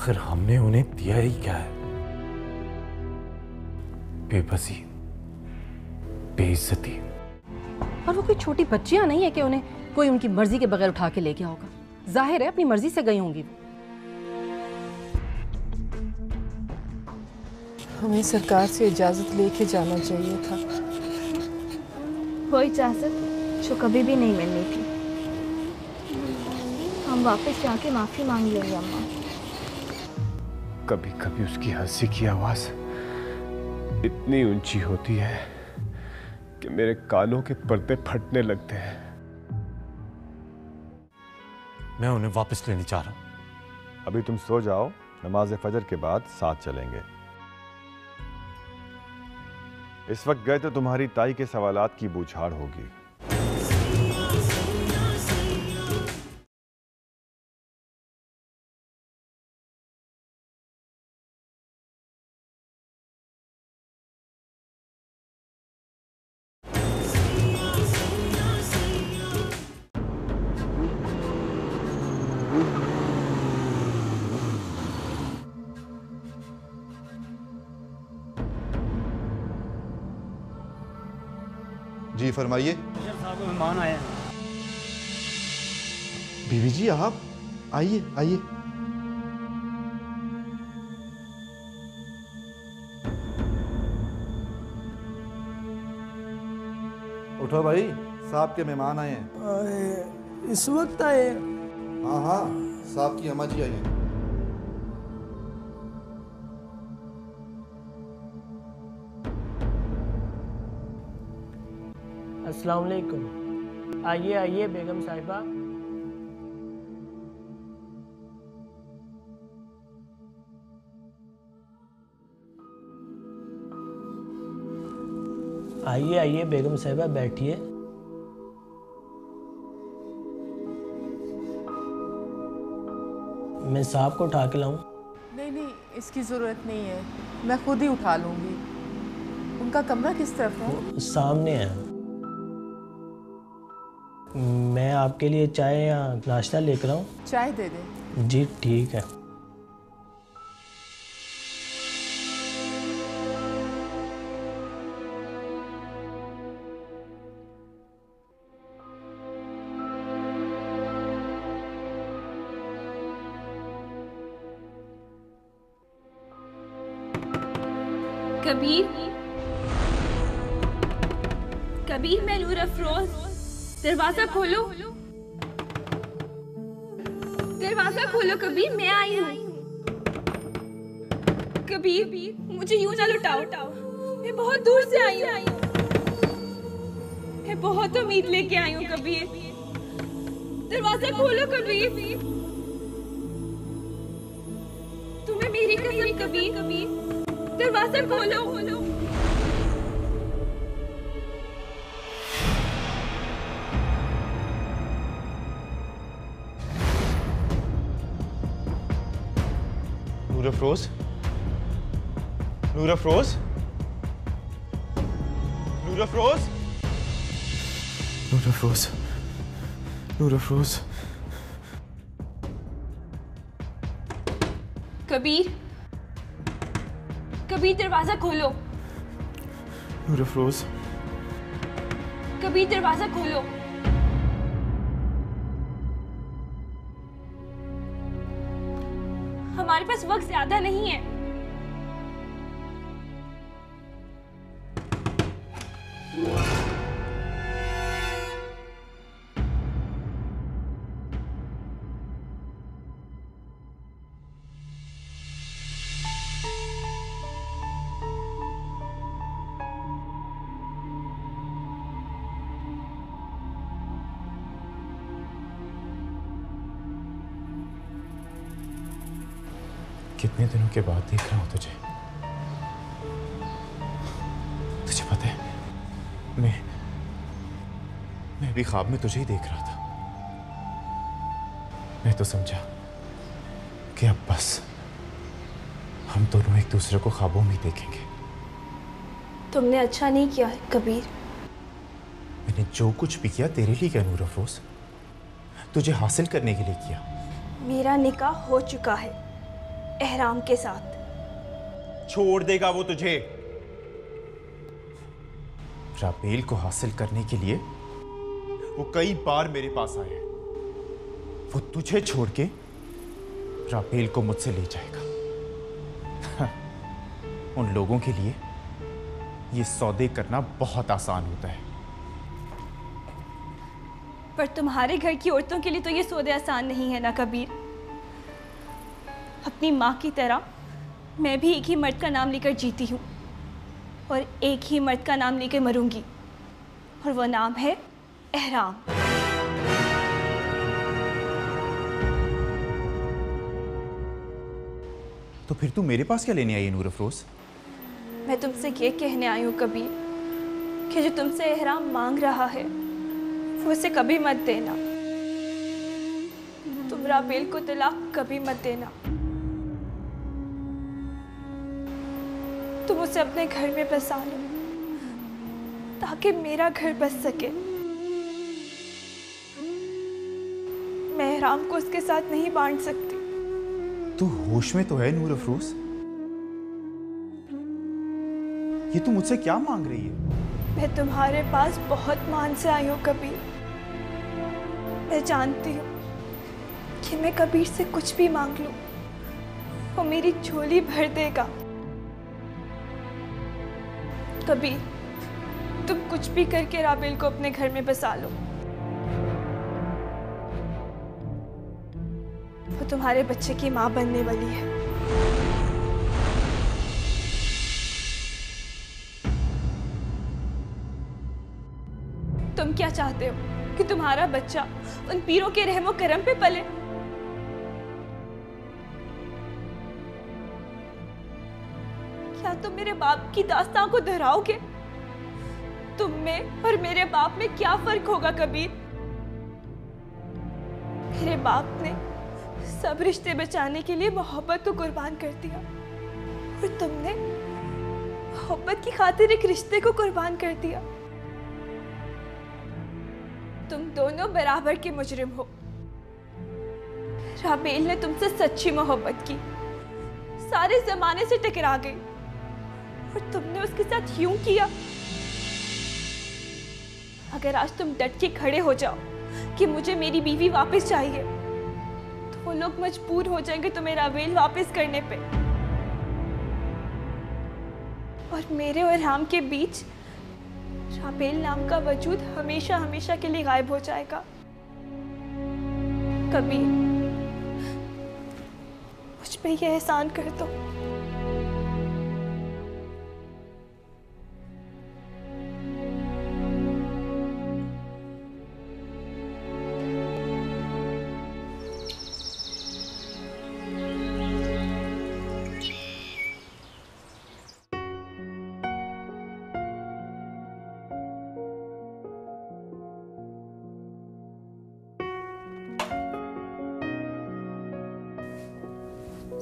आखिर हमने उन्हें दिया ही क्या है? बेबसी, बेइज्जती। और वो कोई छोटी बच्चियां नहीं है कि उन्हें कोई उनकी मर्जी के बगैर उठा के ले गया होगा। जाहिर है अपनी मर्जी से गई होंगी वो। हमें सरकार से इजाजत लेके जाना चाहिए था। वो इजाजत जो कभी भी नहीं मिलनी थी। हम वापस जाके माफी मांग लेंगे अम्मा। कभी कभी उसकी हंसी की आवाज इतनी ऊंची होती है कि मेरे कानों के पर्दे फटने लगते हैं। मैं उन्हें वापस लेने जा रहा हूं। अभी तुम सो जाओ, नमाज फजर के बाद साथ चलेंगे। इस वक्त गए तो तुम्हारी ताई के सवालात की बूछाड़ होगी। जी फरमाइए। साहब मेहमान आए हैं। बीवी जी आप आइए आइए। उठो भाई, साहब के मेहमान आए हैं। इस वक्त आए? हाँ हाँ, साहब की अम्मा जी आई हैं। अस्सलाम वालेकुम। आइए आइए बेगम साहिबा। आइए आइए बेगम साहिबा, बैठिए। मैं साहब को उठा के लाऊं? नहीं नहीं, इसकी ज़रूरत नहीं है, मैं खुद ही उठा लूँगी। उनका कमरा किस तरफ है? वो सामने है। मैं आपके लिए चाय या नाश्ता लेकर आऊं? चाय दे दें। जी ठीक है। कबीर, कबीर, मैं नूर अफरोज। दरवाजा खोलो, दरवाजा खोलो कबीर, मैं आई हूँ। कबीर, मुझे यूं ना लुटाओ, मैं बहुत दूर से आई हूँ। मैं बहुत उम्मीद लेके आई हूँ कबीर। दरवाजा खोलो कबीर, तुम्हें मेरी कसम कबीर, दरवाजा खोलो। नूर अफरोज, नूर अफरोज, नूर अफरोज, नूर अफरोज, नूर अफरोज। कबीर, कबीर, दरवाजा खोलो। नूर अफरोज, कबीर, दरवाजा खोलो। हमारे पास वक्त ज्यादा नहीं है। कितने दिनों के बाद देख रहा हूं तुझे। तुझे पता है, मैं भी ख्वाब में तुझे ही देख रहा था। मैं तो समझा कि अब बस हम दोनों एक दूसरे को ख्वाबों में देखेंगे। तुमने अच्छा नहीं किया है कबीर। मैंने जो कुछ भी किया तेरे लिए क्या नूर अफरोज, तुझे हासिल करने के लिए किया। मेरा निकाह हो चुका है। एहराम के साथ। छोड़ देगा वो तुझे? राबेल को हासिल करने के लिए वो कई बार मेरे पास आया है। वो तुझे छोड़ के राबेल को मुझसे ले जाएगा। उन लोगों के लिए ये सौदे करना बहुत आसान होता है। पर तुम्हारे घर की औरतों के लिए तो ये सौदे आसान नहीं है ना कबीर। अपनी माँ की तरह मैं भी एक ही मर्द का नाम लेकर जीती हूँ और एक ही मर्द का नाम लेकर मरूंगी, और वो नाम है एहराम। तो फिर तू मेरे पास क्या लेने आई है नूर अफरोज? मैं तुमसे ये कहने आई हूँ कबीर कि जो तुमसे एहराम मांग रहा है वो उसे कभी मत देना। तुम राबेल को तलाक कभी मत देना। तुम उसे अपने घर में बसा लो ताकि मेरा घर बस सके। मैं एहराम को उसके साथ नहीं बांट सकती। तू होश में तो है नूर अफरोज? ये तू मुझसे क्या मांग रही है? मैं तुम्हारे पास बहुत मान से आई हूँ कबीर। मैं जानती हूँ कि मैं कबीर से कुछ भी मांग लूँ वो मेरी झोली भर देगा। कबीर, तुम कुछ भी करके राबेल को अपने घर में बसा लो। वो तुम्हारे बच्चे की माँ बनने वाली है। तुम क्या चाहते हो कि तुम्हारा बच्चा उन पीरों के रहमो करम पे पले? क्या तुम मेरे बाप की दास्तां को दोहराओगे? तुम में और मेरे बाप में क्या फर्क होगा कबीर? मेरे बाप ने सब रिश्ते बचाने के लिए मोहब्बत को कुर्बान कर दिया और तुमने मोहब्बत की खातिर एक रिश्ते को कुर्बान कर दिया। तुम दोनों बराबर के मुजरिम हो। राबेल ने तुमसे सच्ची मोहब्बत की, सारे जमाने से टकरा गई और तुमने उसके साथ यूं किया। अगर आज तुम डट के खड़े हो जाओ कि मुझे मेरी बीवी वापस चाहिए तो वो लोग मजबूर हो जाएंगे तुम्हें राबेल वापस करने पे, और मेरे और राम के बीच राबेल नाम का वजूद हमेशा हमेशा के लिए गायब हो जाएगा। कबीर, मुझ पे ये एहसान कर दो।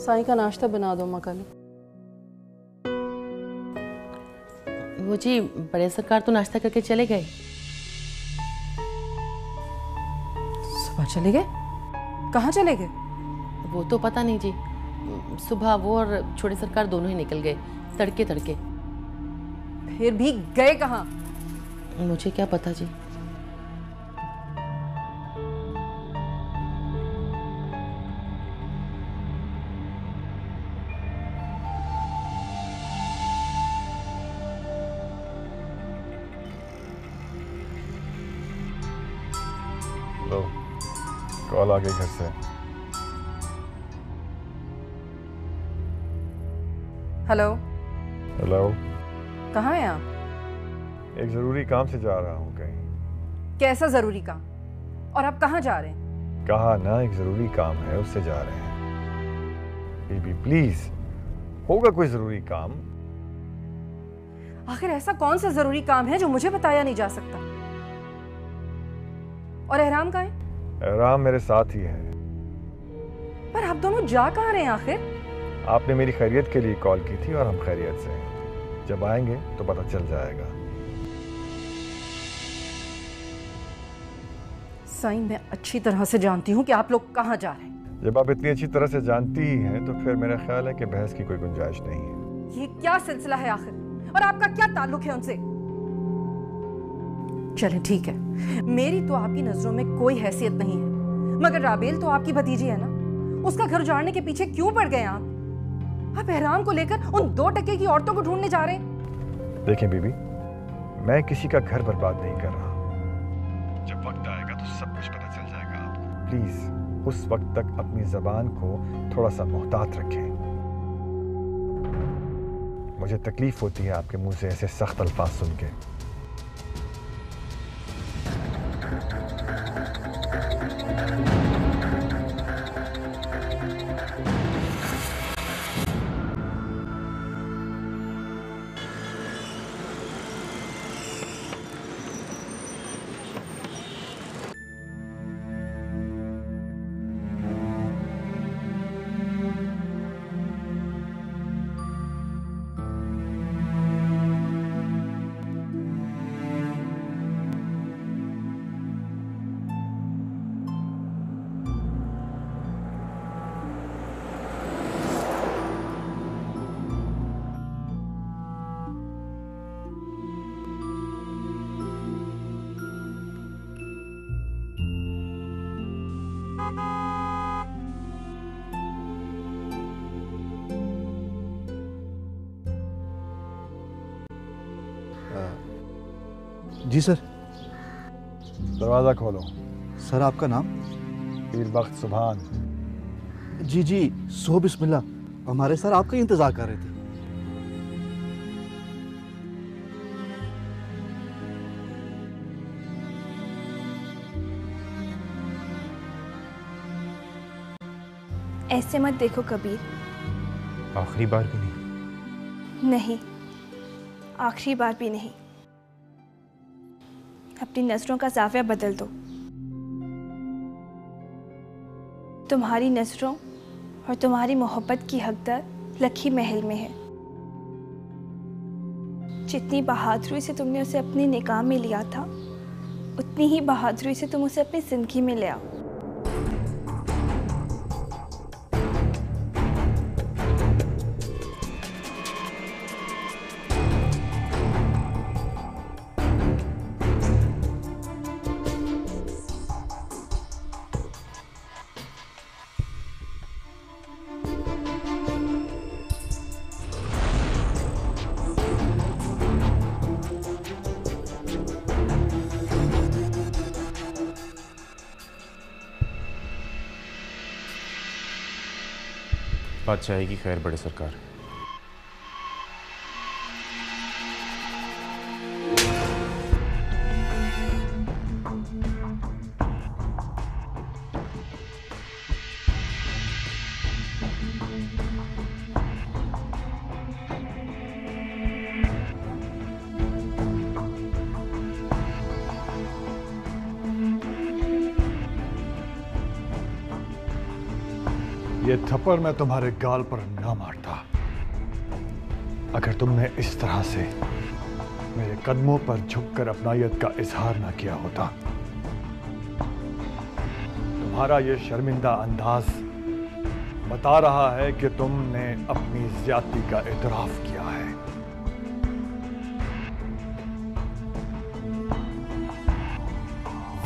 साईं का नाश्ता बना दो मकाली। वो जी बड़े सरकार तो नाश्ता करके चले गए। सुबह चले गए? कहाँ चले गए? वो तो पता नहीं जी, सुबह वो और छोटे सरकार दोनों ही निकल गए तड़के तड़के। फिर भी गए कहाँ? मुझे क्या पता जी। लो, कॉल आ गई घर से। हेलो। हेलो। कहाँ हैं आप? एक जरूरी काम से जा रहा हूँ कहीं। कैसा जरूरी काम? और आप कहाँ जा रहे हैं? कहा ना, एक जरूरी काम है, उससे जा रहे हैं। बीबी प्लीज, होगा कोई जरूरी काम? आखिर ऐसा कौन सा जरूरी काम है जो मुझे बताया नहीं जा सकता? और एहराम कहाँ है? एहराम मेरे साथ ही है। पर आप दोनों जा कहाँ रहे हैं आखिर? आपने मेरी खैरियत के लिए कॉल की थी और हम खैरियत से हैं। जब आएंगे तो पता चल जाएगा। साईं, मैं अच्छी तरह से जानती हूँ कि आप लोग कहाँ जा रहे हैं। जब आप इतनी अच्छी तरह से जानती ही हैं तो फिर मेरा ख्याल है कि बहस की कोई गुंजाइश नहीं है। ये क्या सिलसिला है आखिर, और आपका क्या ताल्लुक है उनसे? चलें ठीक है, मेरी तो आपकी नजरों में कोई हैसियत नहीं है, मगर राबेल तो आपकी भतीजी है ना, उसका घर उजाड़ने के पीछे क्यों पड़ गए आप? आप एहराम को लेकर उन 2 टके की औरतों को ढूंढने जा रहे हैं। देखें बीबी, मैं किसी का घर बर्बाद नहीं कर रहा। जब वक्त आएगा तो सब कुछ पता चल जाएगा आपको। प्लीज उस वक्त तक अपनी जबान को थोड़ा सा मोहतात रखें। मुझे तकलीफ होती है आपके मुंह से ऐसे सख्त अल्फाज सुन के। जी सर। दरवाज़ा खोलो। सर आपका नाम? पीरबख्त सुभान। जी जी, सो बिस्मिल्लाह। हमारे सर आपका ही इंतज़ार कर रहे थे। ऐसे मत देखो कबीर। आखिरी बार भी नहीं? नहीं, आखिरी बार भी नहीं। अपनी नजरों का ज़ाविया बदल दो। तुम्हारी नजरों और तुम्हारी मोहब्बत की हकदार लखी महल में है। जितनी बहादुरी से तुमने उसे अपनी निकाह में लिया था, उतनी ही बहादुरी से तुम उसे अपनी जिंदगी में ले आओ। बादशाही की खैर बड़े सरकार। ये थप्पड़ मैं तुम्हारे गाल पर ना मारता अगर तुमने इस तरह से मेरे कदमों पर झुककर अपनायत का इजहार ना किया होता। तुम्हारा ये शर्मिंदा अंदाज बता रहा है कि तुमने अपनी ज्यादती का इतराफ किया है।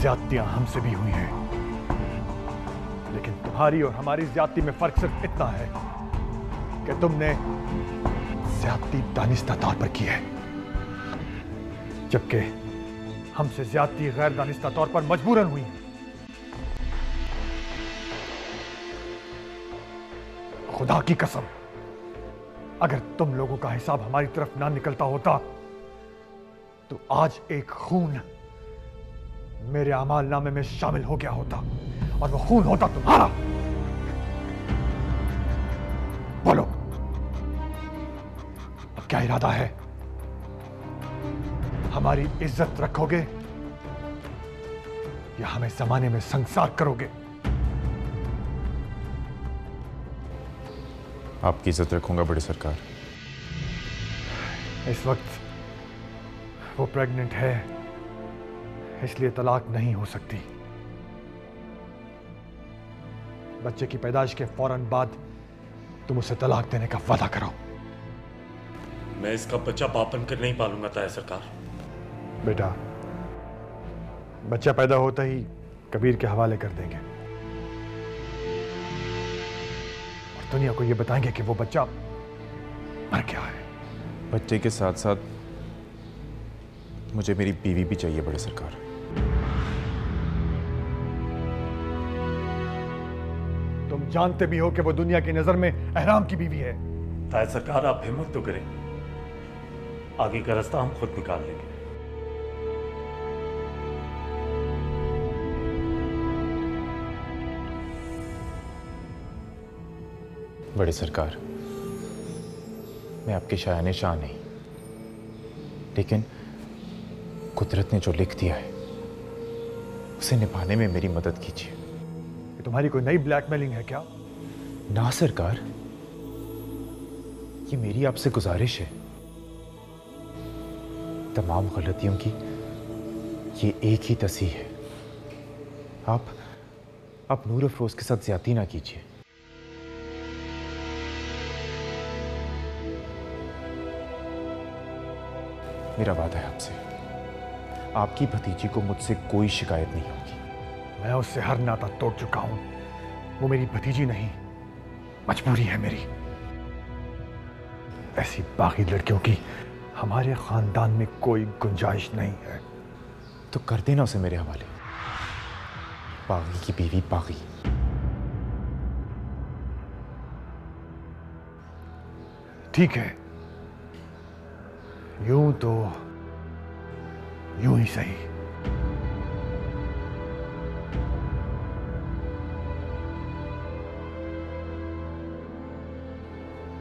ज्यादतियां हमसे भी हुई हैं, लेकिन तुम्हारी और हमारी ज्यादती में फर्क सिर्फ इतना है कि तुमने ज्यादती दानिस्ता तौर पर की है, जबकि हमसे ज्यादती गैर दानिस्ता तौर पर मजबूरन हुई है। खुदा की कसम, अगर तुम लोगों का हिसाब हमारी तरफ ना निकलता होता तो आज एक खून मेरे अमाल नामे में शामिल हो गया होता, और वो खून होता तुम्हारा। बोलो, अब क्या इरादा है? हमारी इज्जत रखोगे या हमें जमाने में संसार करोगे? आपकी इज्जत रखूंगा बड़े सरकार। इस वक्त वो प्रेग्नेंट है, इसलिए तलाक नहीं हो सकती। बच्चे की पैदाइश के फौरन बाद तुम उसे तलाक देने का वादा करो। मैं इसका बच्चा बापन कर नहीं पालूंगा ताया सरकार। बेटा, बच्चा पैदा होता ही कबीर के हवाले कर देंगे और दुनिया को यह बताएंगे कि वो बच्चा मर गया है। बच्चे के साथ साथ मुझे मेरी बीवी भी चाहिए बड़े सरकार। तुम जानते भी हो कि वो दुनिया की नजर में एहराम की बीवी है। ताया सरकार, आप हिम्मत तो करें, आगे का रास्ता हम खुद निकाल लेंगे। बड़े सरकार, मैं आपके शायाने शाह नहीं, लेकिन कुदरत ने जो लिख दिया है उसे निभाने में मेरी मदद कीजिए। ये तुम्हारी कोई नई ब्लैकमेलिंग है क्या? ना सरकार, ये मेरी आपसे गुजारिश है। तमाम गलतियों की ये एक ही तस्वीर है। आप नूर अफरोज के साथ ज्यादती ना कीजिए। मेरा वादा है आपसे, आपकी भतीजी को मुझसे कोई शिकायत नहीं होगी। मैं उससे हर नाता तोड़ चुका हूं। वो मेरी भतीजी नहीं, मजबूरी है मेरी। ऐसी बाकी लड़कियों की हमारे खानदान में कोई गुंजाइश नहीं है। तो कर देना उसे मेरे हवाले। बागी की बीवी बागी। ठीक है, यूं तो यूं ही सही।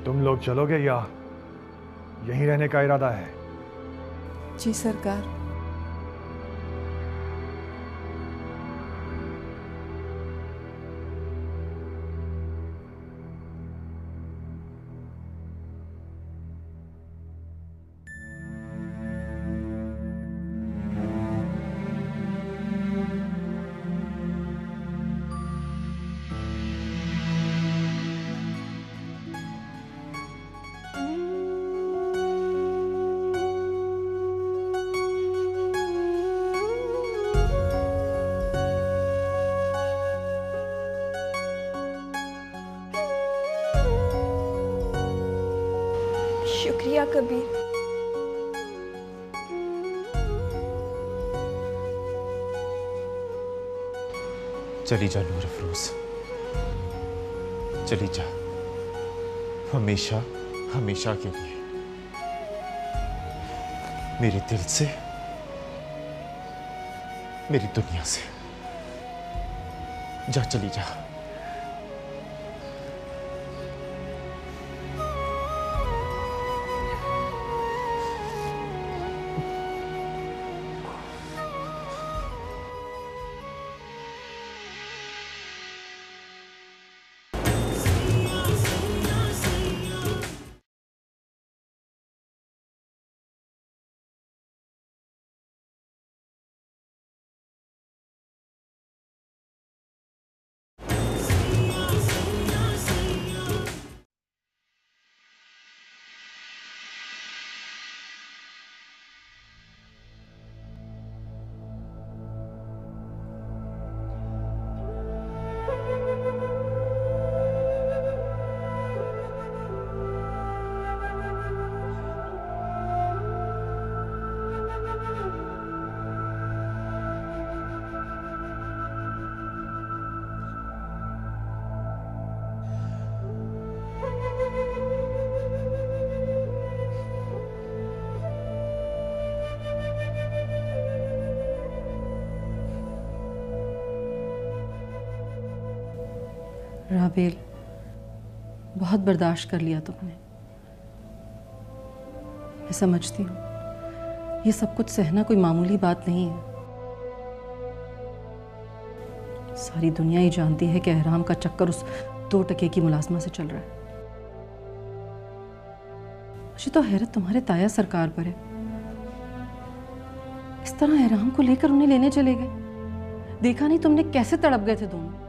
तुम लोग चलोगे या यहीं रहने का इरादा है? जी सरकार। शुक्रिया कबीर। चली जा नूर अफरोज, चली जा, हमेशा हमेशा के लिए मेरे दिल से, मेरी दुनिया से। जा, चली जा। राबेल, बहुत बर्दाश्त कर लिया तुमने। मैं समझती हूँ ये सब कुछ सहना कोई मामूली बात नहीं है। सारी दुनिया ही जानती है कि एहराम का चक्कर उस 2 टके की मुलाजमा से चल रहा है। मुझे तो हैरत तुम्हारे ताया सरकार पर है। इस तरह एहराम को लेकर उन्हें लेने चले गए। देखा नहीं तुमने कैसे तड़प गए थे दोनों।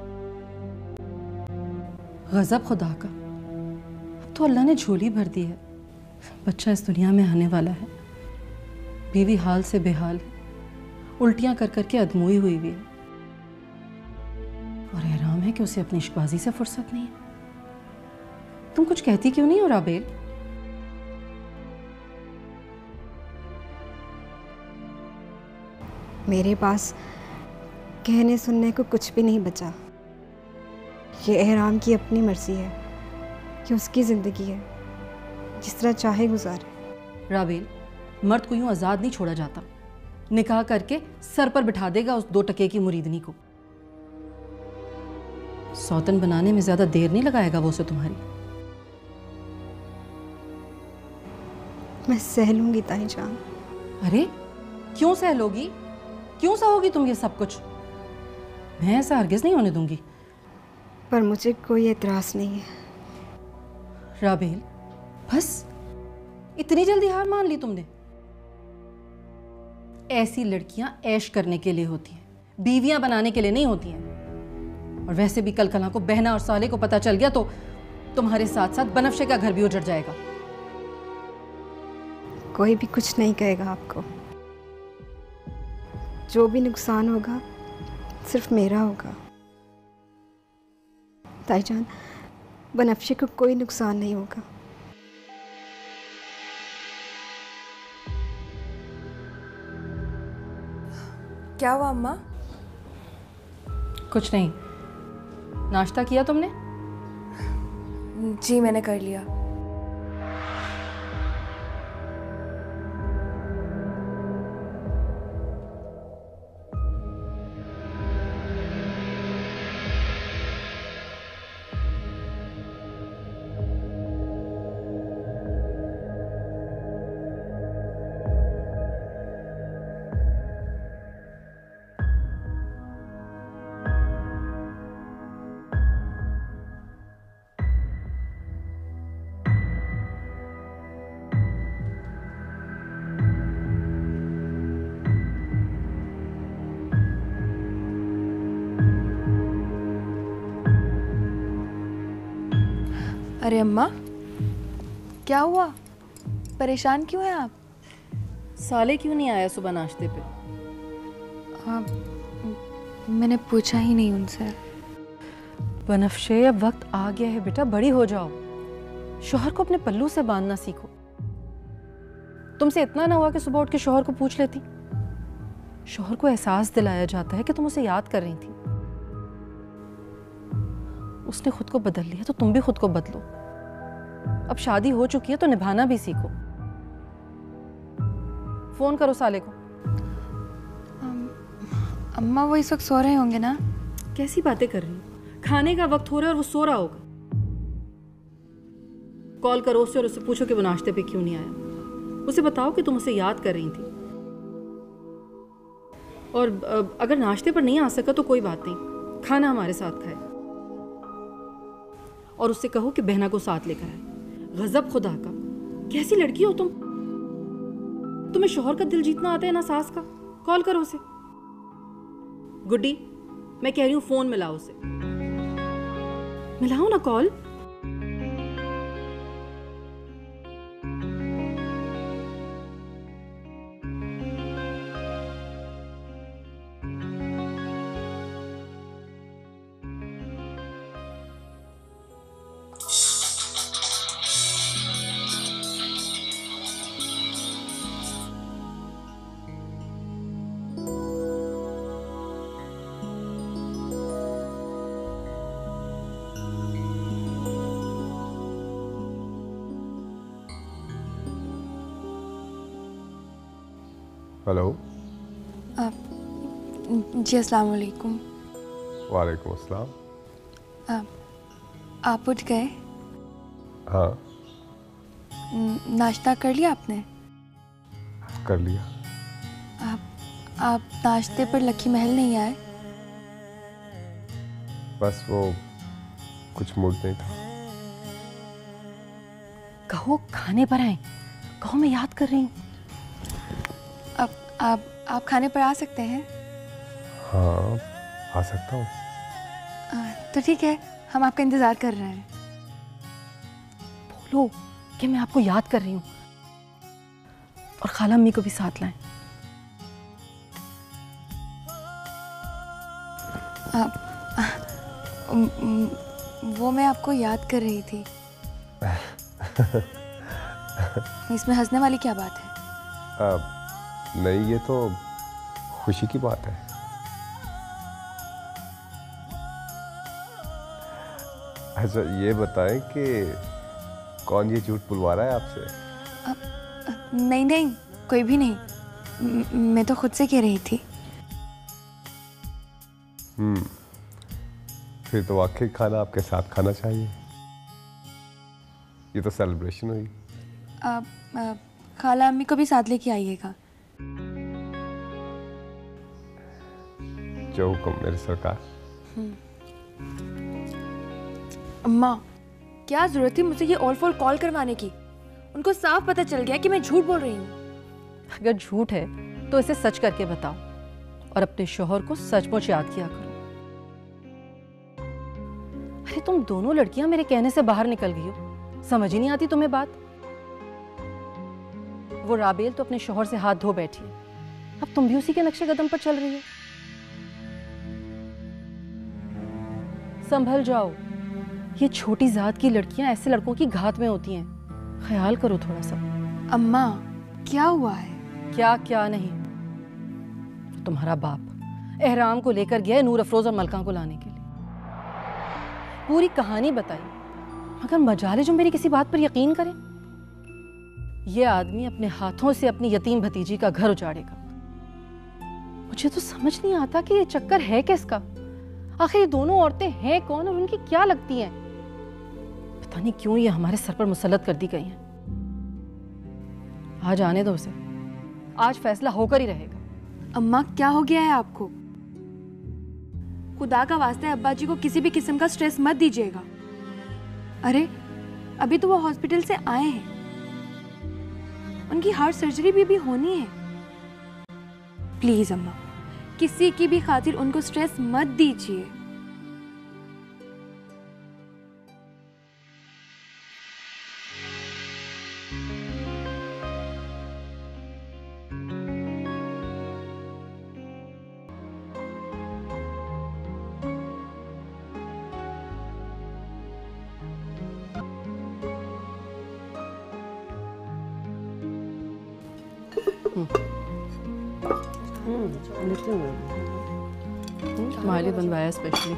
गजब खुदा का, अब तो अल्लाह ने झोली भर दी है। बच्चा इस दुनिया में आने वाला है, बीवी हाल से बेहाल है, उल्टियां कर करके अधमोई हुई भी है, और हैरान है कि उसे अपनी इश्कबाजी से फुर्सत नहीं है। तुम कुछ कहती क्यों नहीं हो राबेल? मेरे पास कहने सुनने को कुछ भी नहीं बचा। ये एहराम की अपनी मर्जी है कि उसकी ज़िंदगी है, जिस तरह चाहे गुजारे। राबेल, मर्द को यूं आज़ाद नहीं छोड़ा जाता। निकाह करके सर पर बिठा देगा उस 2 टके की मुरीदनी को। सौतन बनाने में ज़्यादा देर नहीं लगाएगा वो उसे तुम्हारी। मैं सह लूँगी ताई जान। अरे क्यों सह लोगी? क्यों सहोगी तुम ये सब कुछ? मैं ऐसा हरगिज़ नहीं होने दूंगी। पर मुझे कोई एतराज़ नहीं है। राबेल, बस इतनी जल्दी हार मान ली तुमने? ऐसी लड़कियां ऐश करने के लिए होती हैं, बीवियां बनाने के लिए नहीं होती हैं। और वैसे भी कल कला को बहना और साले को पता चल गया तो तुम्हारे साथ साथ बनफ्शे का घर भी उजड़ जाएगा। कोई भी कुछ नहीं कहेगा आपको। जो भी नुकसान होगा सिर्फ मेरा होगा। ताईजान, बनफ्शे को कोई नुकसान नहीं होगा। क्या हुआ अम्मा? कुछ नहीं। नाश्ता किया तुमने? जी मैंने कर लिया। अरे अम्मा, क्या हुआ? परेशान क्यों हैं आप? साले क्यों नहीं आया सुबह नाश्ते पे? मैंने पूछा ही नहीं उनसे। बनफ्शे, अब वक्त आ गया है बेटा, बड़ी हो जाओ। शौहर को अपने पल्लू से बांधना सीखो। तुमसे इतना ना हुआ कि सुबह उठ के शौहर को पूछ लेती? शौहर को एहसास दिलाया जाता है कि तुम उसे याद कर रही थी। उसने खुद को बदल लिया तो तुम भी खुद को बदलो। अब शादी हो चुकी है तो निभाना भी सीखो। फोन करो साले को। अम्मा वो इस वक्त सो रहे होंगे ना? कैसी बातें कर रही हो? खाने का वक्त हो रहा है और वो सो रहा होगा। कॉल करो उससे और उससे पूछो कि वो नाश्ते पे क्यों नहीं आया। उसे बताओ कि तुम उसे याद कर रही थी। और अगर नाश्ते पर नहीं आ सका तो कोई बात नहीं, खाना हमारे साथ खाए। और उससे कहो कि बहना को साथ लेकर आए। गजब खुदा का, कैसी लड़की हो तुम? तुम्हें शौहर का दिल जीतना आता है ना सास का? कॉल करो उसे। गुड्डी, मैं कह रही हूं फोन मिलाओ उसे। मिलाओ ना कॉल। हेलो। जी अस्सलाम वालेकुम। वालेकुम अस्सलाम। आप उठ गए? हाँ। नाश्ता कर लिया आपने? कर लिया। आप नाश्ते पर लक्की महल नहीं आए? बस वो कुछ मूड नहीं था। कहो खाने पर आए। कहो मैं याद कर रही हूँ। आप खाने पर आ सकते हैं? हाँ, आ सकता हूँ। तो ठीक है, हम आपका इंतजार कर रहे हैं। बोलो कि मैं आपको याद कर रही हूँ, और खाला अम्मी को भी साथ लाएं। वो मैं आपको याद कर रही थी। इसमें हंसने वाली क्या बात है? नहीं, ये तो खुशी की बात है। अच्छा ये बताएं कि कौन ये झूठ बुलवा रहा है आपसे? नहीं नहीं, कोई भी नहीं, मैं तो खुद से कह रही थी। फिर तो वाकई खाना आपके साथ खाना चाहिए। ये तो सेलिब्रेशन हुई। खाला अम्मी को भी साथ लेके आइएगा। जो हुक्म मेरे सरकार। अम्मा, क्या जरूरत थी मुझे ये ऑल फॉर कॉल करवाने की? उनको साफ पता चल गया कि मैं झूठ बोल रही हूँ। अगर झूठ है तो इसे सच करके बताओ, और अपने शौहर को सचमुच याद किया करो। अरे तुम दोनों लड़कियां मेरे कहने से बाहर निकल गई हो, समझ ही नहीं आती तुम्हें बात। वो राबेल तो अपने शौहर से हाथ धो बैठी है, अब तुम भी उसी के नक्शे कदम पर चल रही हो। संभल जाओ, ये छोटी जात की लड़कियां ऐसे लड़कों की घात में होती हैं, ख्याल करो थोड़ा सा। अम्मा, क्या हुआ है? क्या क्या नहीं, तुम्हारा बाप एहराम को लेकर गया नूर अफरोज और मलका को लाने के लिए। पूरी कहानी बताई, मगर मजाले जो मेरी किसी बात पर यकीन करें। ये आदमी अपने हाथों से अपनी यतीम भतीजी का घर उजाड़ेगा। मुझे तो समझ नहीं आता कि ये चक्कर है किसका। आखिर ये दोनों औरतें हैं कौन और उनकी क्या लगती हैं? पता नहीं क्यों ये हमारे सर पर मुसल्लत कर दी गई हैं। आज आने दो उसे, आज फैसला होकर ही रहेगा। अम्मा, क्या हो गया है आपको? खुदा का वास्ते अब्बा जी को किसी भी किस्म का स्ट्रेस मत दीजिएगा। अरे अभी तो वो हॉस्पिटल से आए हैं, उनकी हार्ट सर्जरी भी होनी है। प्लीज अम्मा, किसी की भी खातिर उनको स्ट्रेस मत दीजिए। तुम्हारे लिए बनवाया स्पेशली।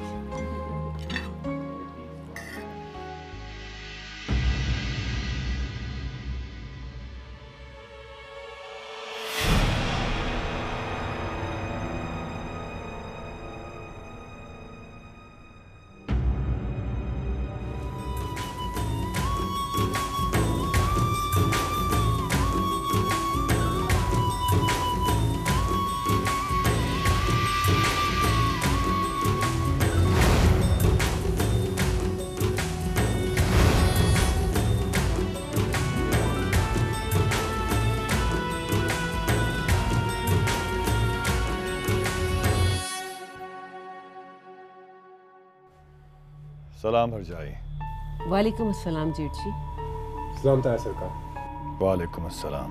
सलाम हरजाई। वालेकुम अस्सलाम जेठ जी। सलाम ताया सरकार। वालेकुम अस्सलाम।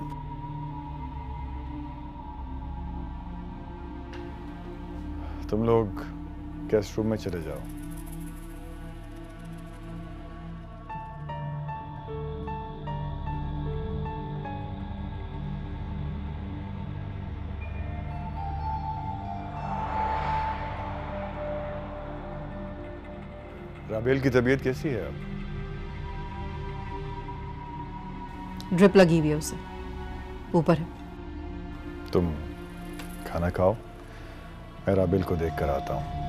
तुम लोग गेस्ट रूम में चले जाओ। राबेल की तबीयत कैसी है अब? ड्रिप लगी हुई है उसे, ऊपर है। तुम खाना खाओ, मैं राबेल को देख कर आता हूँ।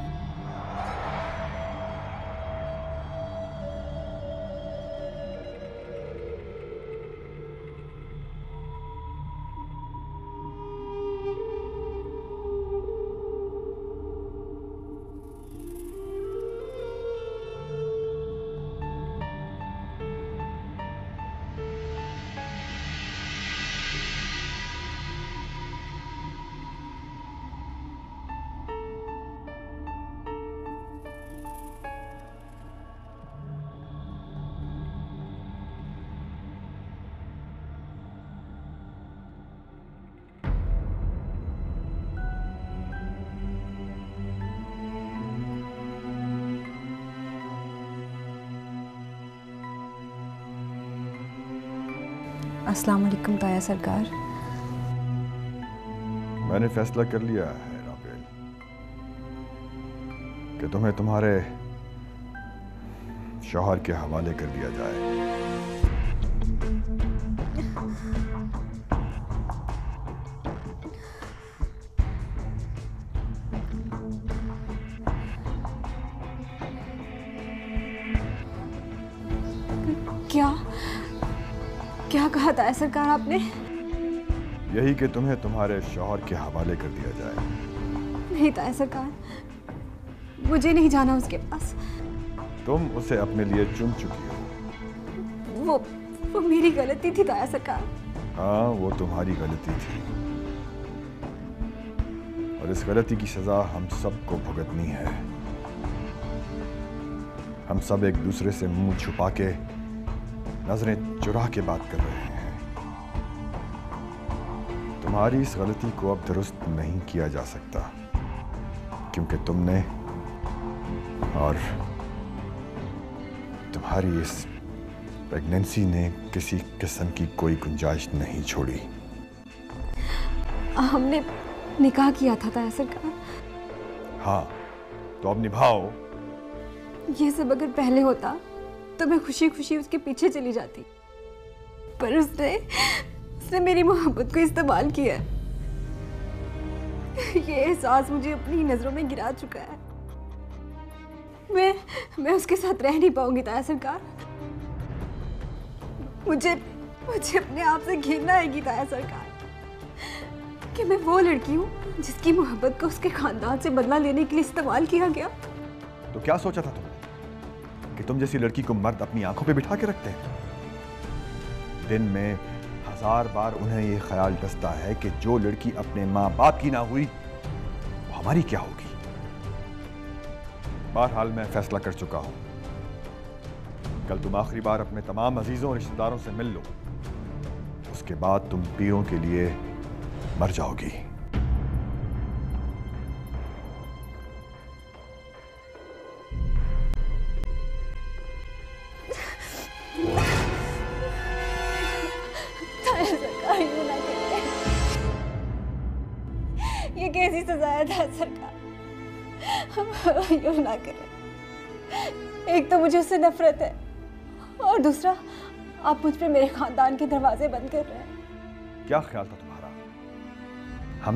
अस्सलाम वालेकुम ताया सरकार। मैंने फैसला कर लिया है राबेल कि तुम्हें तुम्हारे शौहर के हवाले कर दिया जाए। क्या क्या कहा ताया सरकार आपने? यही कि तुम्हें तुम्हारे शौहर के हवाले कर दिया जाए। नहीं ताया सरकार, मुझे नहीं जाना उसके पास। तुम उसे अपने लिए चुन चुकी हो। वो मेरी गलती थी ताया सरकार। हाँ, वो तुम्हारी गलती थी और इस गलती की सजा हम सबको भुगतनी है। हम सब एक दूसरे से मुंह छुपा के, नजरें चुरा के बात कर रहे हैं। तुम्हारी इस गलती को अब दुरुस्त नहीं किया जा सकता क्योंकि तुमने और तुम्हारी इस प्रेगनेंसी ने किसी किस्म की कोई गुंजाइश नहीं छोड़ी। हमने निकाह किया था ताया सरकार। हाँ, तो अब निभाओ। ये सब अगर पहले होता तो मैं खुशी खुशी उसके पीछे चली जाती, पर उसने मेरी मोहब्बत को इस्तेमाल किया। ये एहसास मुझे अपनी नजरों में गिरा चुका है। मैं उसके साथ रह नहीं पाऊंगी ताया सरकार। मुझे अपने आप से घिरना आएगी ताया सरकार कि मैं वो लड़की हूँ जिसकी मोहब्बत को उसके खानदान से बदला लेने के लिए इस्तेमाल किया गया। तो क्या सोचा था तुमने कि तुम जैसी लड़की को मर्द अपनी आंखों पे बिठा के रखते हैं? दिन में 1000 बार उन्हें यह ख्याल डसता है कि जो लड़की अपने माँ बाप की ना हुई वो हमारी क्या होगी। बहरहाल मैं फैसला कर चुका हूं। कल तुम आखिरी बार अपने तमाम अजीजों और रिश्तेदारों से मिल लो, उसके बाद तुम पीरों के लिए मर जाओगी। ये कैसी सजा है ताया सरकार? यूं ना करें। एक तो मुझे उससे नफरत है और दूसरा आप मुझ पे मेरे खानदान के दरवाजे बंद कर रहे हैं। क्या ख्याल था तुम्हारा? हम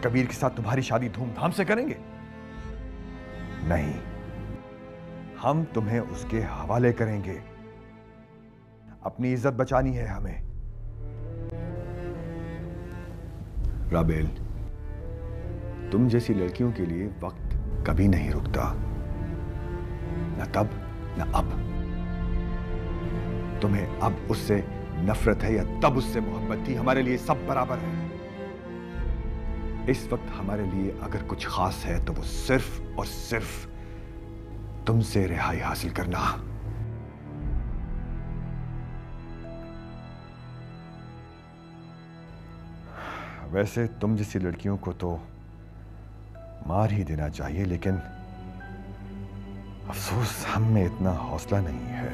कबीर के साथ तुम्हारी शादी धूमधाम से करेंगे? नहीं, हम तुम्हें उसके हवाले करेंगे। अपनी इज्जत बचानी है हमें। राबेल, तुम जैसी लड़कियों के लिए वक्त कभी नहीं रुकता, न तब न अब। तुम्हें अब उससे नफरत है या तब उससे मोहब्बत थी, हमारे लिए सब बराबर है। इस वक्त हमारे लिए अगर कुछ खास है तो वो सिर्फ और सिर्फ तुमसे रिहाई हासिल करना। वैसे तुम जैसी लड़कियों को तो मार ही देना चाहिए, लेकिन अफसोस हम में इतना हौसला नहीं है,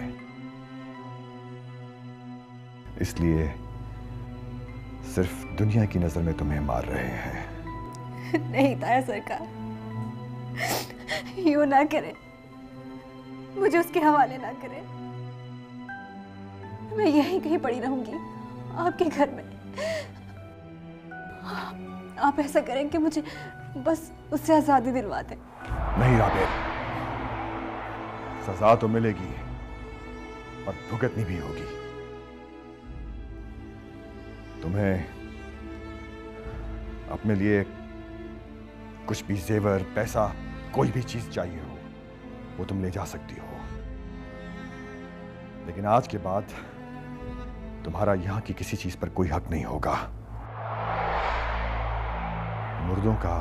इसलिए सिर्फ दुनिया की नजर में तुम्हें मार रहे हैं। नहीं ताया सरकार, यूं ना करें, मुझे उसके हवाले ना करें। मैं यहीं कहीं पड़ी रहूंगी आपके घर में। आप ऐसा करें कि मुझे बस उससे आजादी दिलवा दें। नहीं राबेल, सजा तो मिलेगी और भुगतनी भी होगी। तुम्हें अपने लिए कुछ भी जेवर, पैसा, कोई भी चीज चाहिए हो वो तुम ले जा सकती हो, लेकिन आज के बाद तुम्हारा यहां की किसी चीज पर कोई हक नहीं होगा। मुर्दों का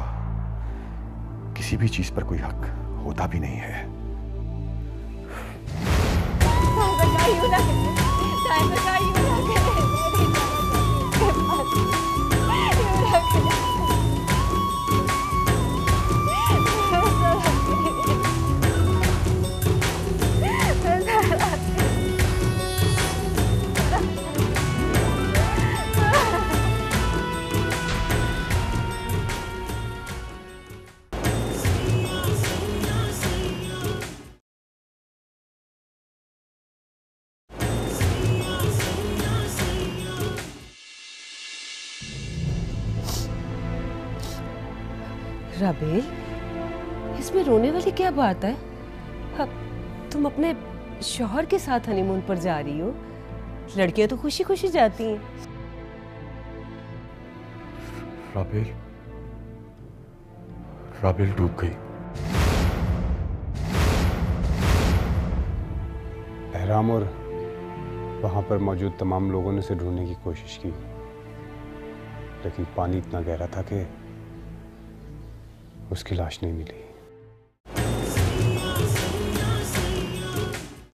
किसी भी चीज पर कोई हक होता भी नहीं है। राबेल, इसमें रोने वाली क्या बात है? अब तुम अपने शौहर के साथ हनीमून पर जा रही हो। लड़कियां तो खुशी खुशी जाती हैं। राबेल, राबेल डूब गई। एहराम और वहां पर मौजूद तमाम लोगों ने उसे ढूंढने की कोशिश की, लेकिन पानी इतना गहरा था कि उसकी लाश नहीं मिली।